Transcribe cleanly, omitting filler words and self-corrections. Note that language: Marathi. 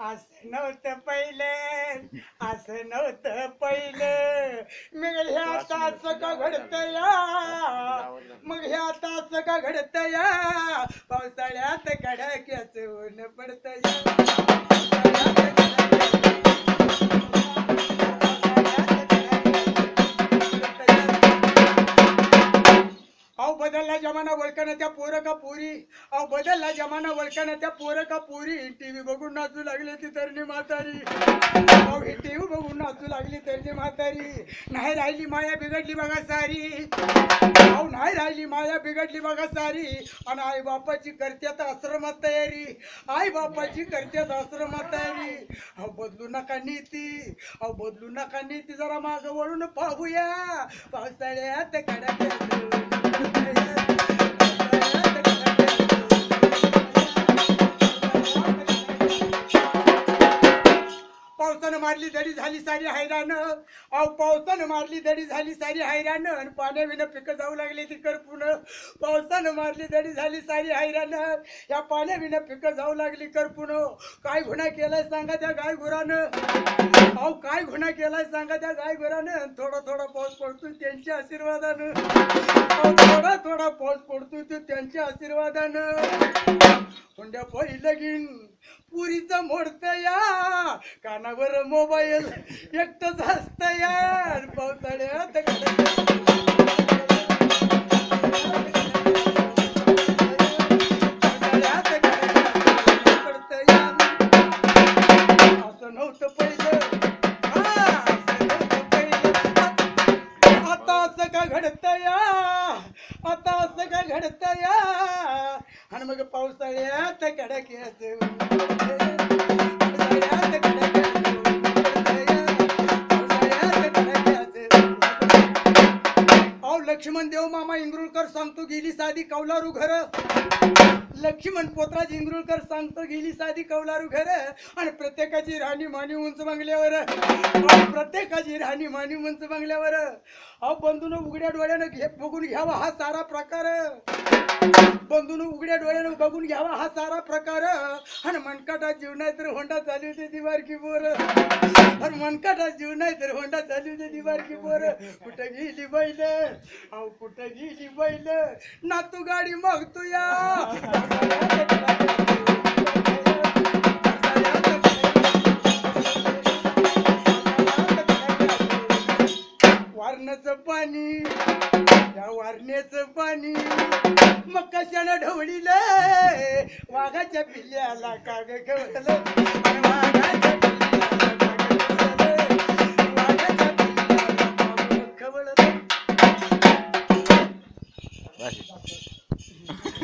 असं नव्हतं पहिलं, असं नव्हतं पहिलं. मग हे आता असं का घडतं या, मग हे आता असं का घडतं या, पावसाळ्यात कडाक्याचं ऊन पडतं अहो बदलला जमाना वळखाना त्या पोरं का पोरी, अहो बदलला जमाना वळखाना त्या पोरं का पोरी. टीव्ही बघून नाचू लागली ती तरणी म्हातारी, अहो ही टीव्ही बघून नाचू लागली तरणी म्हातारी. नाही राहिली माया बिघडली बघा सारी, अहो नाही राहिली माया बिघडली बघा सारी. आणि आई बापाची करत्यात आश्रमात तयारी, आई बापाची करत्यात आश्रमात तयारी. अहो बदलू नका नीती, अहो बदलू नका नीती, जरा मागं वळून पाहूया पावसाळ्यात कडाक्याचं पावसानं मारली दडी झाली सारी हैराण, अहो पावसानं मारली दडी झाली सारी हैराण. आणि पाण्याविना पिकं जाऊ लागली ती करपून, पावसानं मारली दडी झाली सारी हैराण, या पाण्याविना पिकं जाऊ लागली करपून. काय गुन्हा केलाय सांगा त्या गाय गुरानं, अहो काय गुन्हा केलाय सांगा त्या गाय गुरानं. थोडा थोडा पाऊस पडतोय त्यांच्या आशीर्वादानं, थोडा थोडा पाऊस पडतोय तो त्यांच्या आशीर्वादानं. हुंड्या पायी लगीन पुरीचं मोडत या, कानावर मोबाईल एकटंच हसत या. पावसाळ्यात असं नव्हतं पहिलं, असं नव्हतं पहिलं. आता असं का घडत या, आता असं का घडत या. आणि मग पावसाळ्यात कडाक्याचं लक्ष्मण देव मामा इंगरुळकर सांगतो गेली साधी कौलारू घर, लक्ष्मण पोतराज इंगरुळकर सांगतो गेली साधी कौलारू घर. आणि प्रत्येकाची राहणी मानी उंच बंगल्यावर, प्रत्येकाची राहणी मानी उंच बंगल्यावर. अहो बंधून उघड्या डोळ्यानं बघून घ्यावा हा सारा प्रकार, बंधून उघड्या डोळ्यानं बघून घ्यावा हा सारा प्रकार. आणि मनकाटा जीव नाही तर होंडा चालू होते दिवारकी बोर, आणि मनकाटा जीव नाही तर होंडा चालू होते दिवारकी बोर. कुठं गेली बैल, अहो कुठं गेली बैल, नातू गाडी मागतो या. वारणाचं पाणी, या वारण्याचं पाणी मग कशानं ढवळीलं, वाघाच्या पिल्ल्याला काग गवलं, वाघाच्या